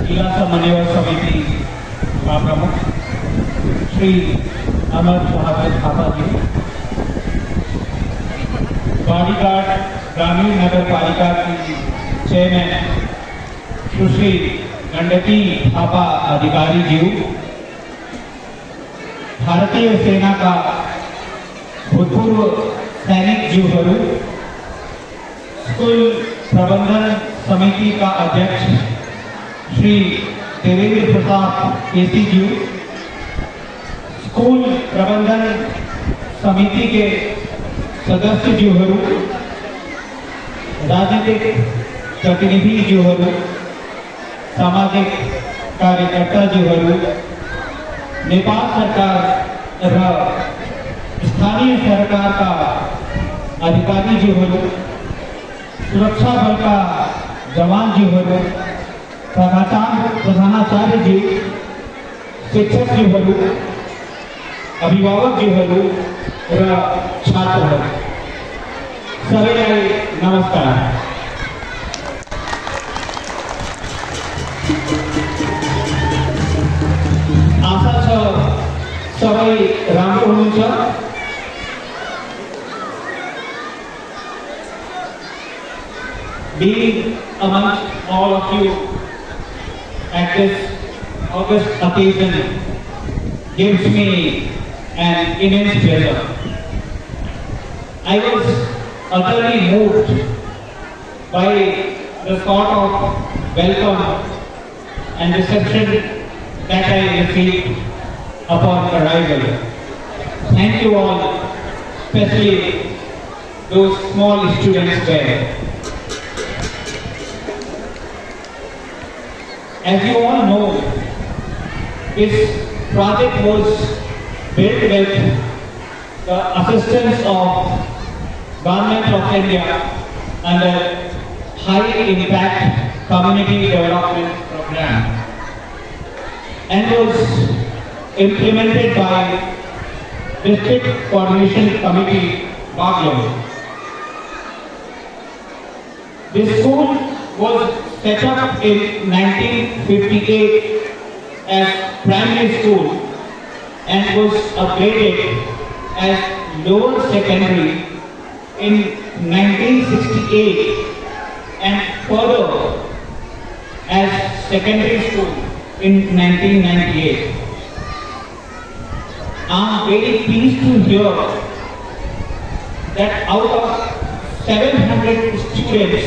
जिला समन्वय समिति का प्रमुख श्री अमर बहादुर थापा जी, बाड़ीघाट ग्रामीण नगर पालिका की चेयरमैन सुश्री गंडकी थापा अधिकारी जी, भारतीय सेना का भूतपूर्व सैनिक जीवहरू, स्कूल प्रबंधन समिति का अध्यक्ष श्री देवेंद्र प्रताप केसी जी, स्कूल प्रबंधन समिति के सदस्य जीवहरू, राजनीतिक प्रतिनिधि जीवहरू, सामाजिक कार्यकर्ता जीवहरू, नेपाल सरकार र स्थानीय सरकार का अधिकारी जीवहरू, सुरक्षा बल का जवान जीवहरू, प्रधानाचार्य जी, शिक्षक जीवहरू, अभिभावक जीवहरू र छात्रहरू, सबैलाई नमस्कार। आशा छ सबै राम्रो हुनुहुन्छ। Being amongst all of you at this August occasion gives me an immense pleasure. I was utterly moved by the sort of welcome and reception that I received upon arrival. Thank you all, especially those small students there. As you all know, this project was built with the assistance of Government of India under High Impact Community Development Program and was implemented by District Coordination Committee, Baguio. This school was set up in 1958 as primary school and was upgraded as lower secondary in 1968 and further as secondary school in 1998. I am very pleased to hear that out of 700 students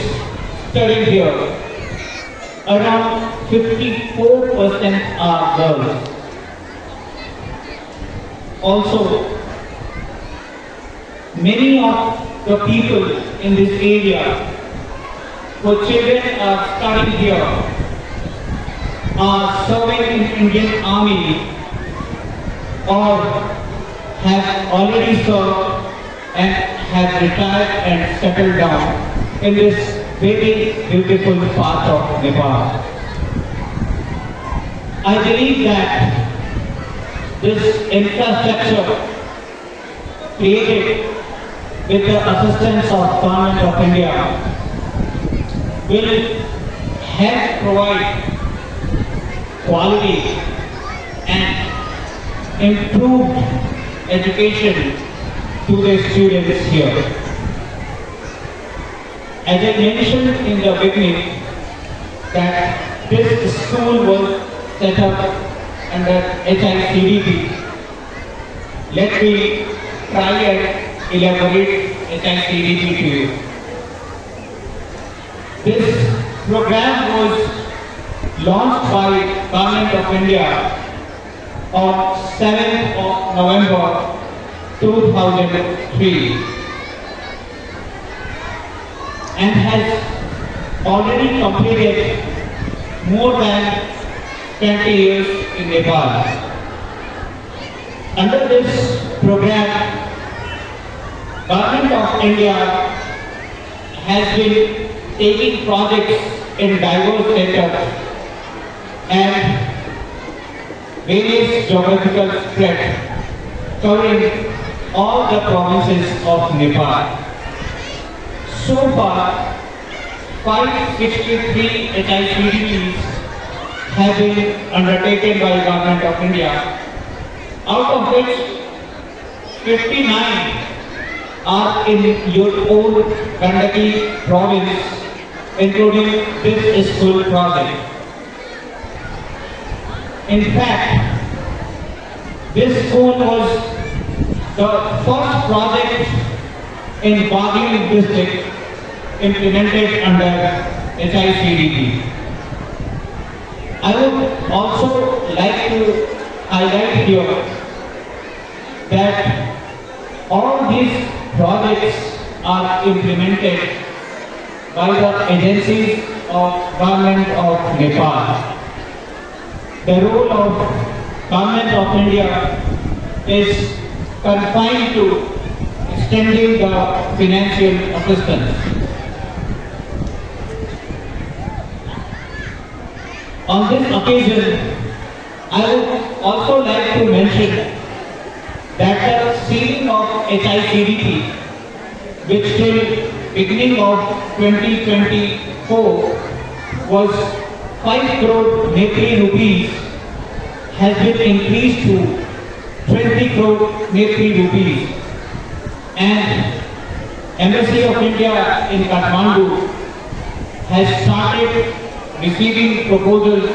studying here, around 54% are girls. Also, many of the people in this area whose children are studying here are serving in Indian Army or have already served and have retired and settled down in this very beautiful part of Nepal. I believe that this infrastructure created with the assistance of Government of India will help provide quality and improved education to the students here. As I mentioned in the beginning, that this school was set up under HICDP. Let me try and elaborate HICDP to you. This program was launched by Government of India on 7th of November 2003 and has already completed more than 20 years in Nepal. Under this program, Government of India has been taking projects in diverse sectors and various geographical spread covering all the provinces of Nepal. So far, 563 HICDPs have been undertaken by Government of India, out of which 59 are in your own Gandaki province, including this school project. In fact, this school was the first project in Baghli district implemented under HICDP. I would also like to highlight here that all these projects are implemented by the agencies of Government of Nepal. The role of Government of India is confined to extending the financial assistance. On this occasion, I would also like to mention that the ceiling of HICDP, which till beginning of 2024 was 5 crore Nepali rupees, has been increased to 20 crore Nepali rupees. And Embassy of India in Kathmandu has started receiving proposals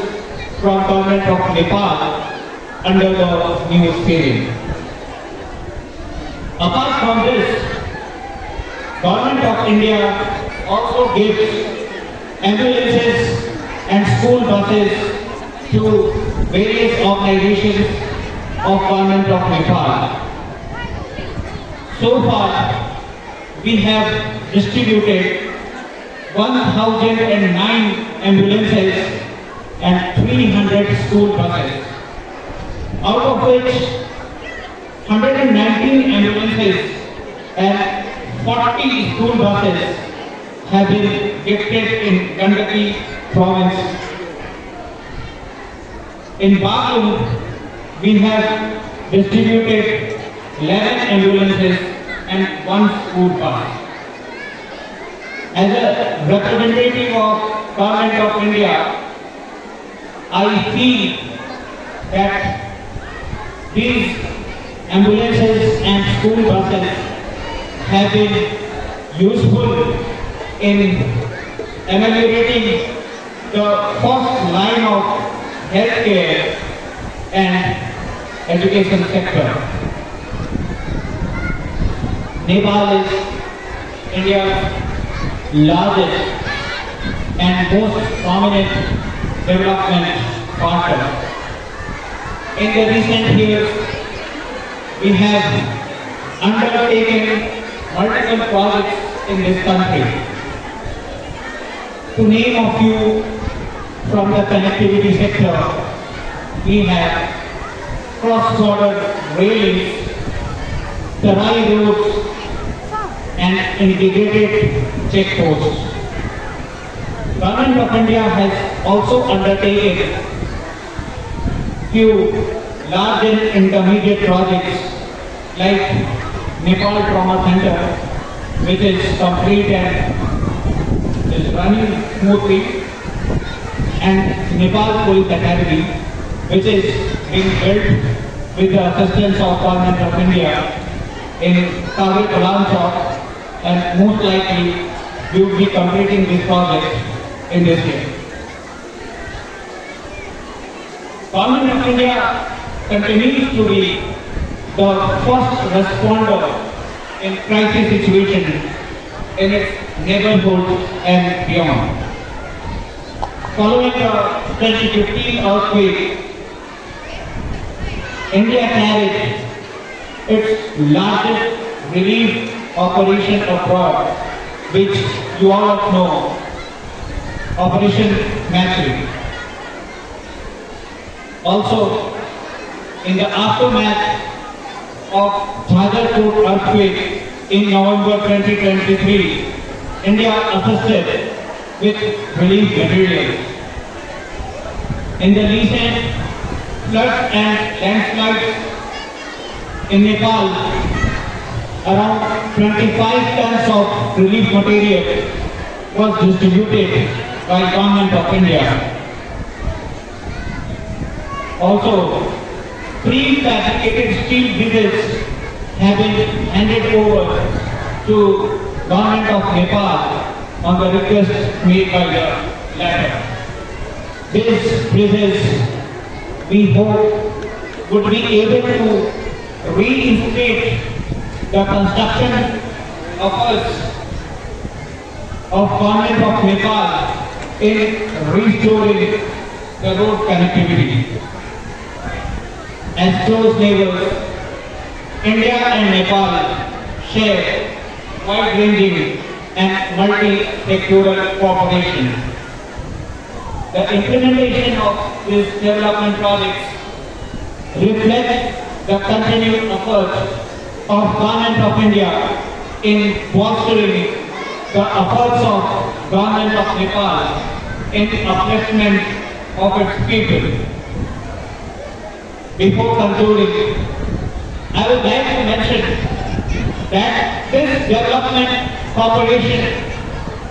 from Government of Nepal under the new scheme. Apart from this, Government of India also gives ambulances and school buses to various organizations of Government of Nepal. So far, we have distributed 1,009 ambulances and 300 school buses, out of which 119 ambulances and 40 school buses have been gifted in Gandaki province. In Baghli, we have distributed 11 ambulances and 1 school bus. As a representative of Government of India, I feel that these ambulances and school buses have been useful in ameliorating the first line of healthcare and education sector. Nepal is India's largest and most prominent development partner. In the recent years, we have undertaken multiple projects in this country. To name a few from the connectivity sector, we have cross-border railings, Tarai roads, and integrated checkposts. Government of India has also undertaken few large and intermediate projects like Nepal Trauma Center, which is complete and is running smoothly, and Nepal Police Academy, which is being built with the assistance of Government of India in Kagri Kalamchok, and most likely we will be completing this project in this year. Government of India continues to be the first responder in crisis situations in its neighborhood and beyond. Following the 2015 earthquake, India carried its largest relief operation abroad, which you all know, Operation Maitri. Also, in the aftermath of Jhajarpur earthquake in November 2023, India assisted with relief materials. In the recent floods and landslides in Nepal, around 25 tons of relief material was distributed by Government of India. Also, prefabricated steel bridges have been handed over to Government of Nepal on the request made by the latter. These bridges, we hope, would be able to reinstate the construction efforts of Government of Nepal in restoring the road connectivity. As close neighbors, India and Nepal share wide-ranging and multi-sectoral cooperation. The implementation of these development projects reflects the continued efforts of Government of India in fostering the efforts of Government of Nepal in upliftment of its people. Before concluding, I would like to mention that this development cooperation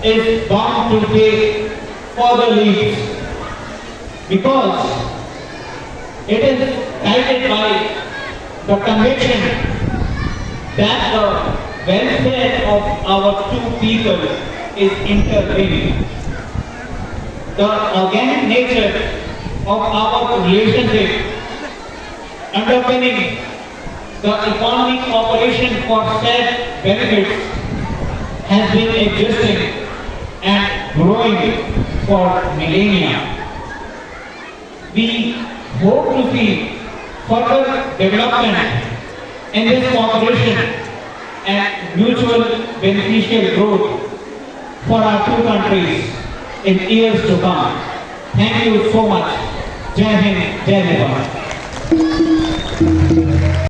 is bound to take further leaps because it is guided by the conviction that the welfare of our two people is interlinked. The organic nature of our relationship underpinning the economic cooperation for shared benefits has been existing and growing for millennia. We hope to see further development in this cooperation and mutual beneficial growth for our two countries in years to come. Thank you so much. Jai Hind, Jai Nepal.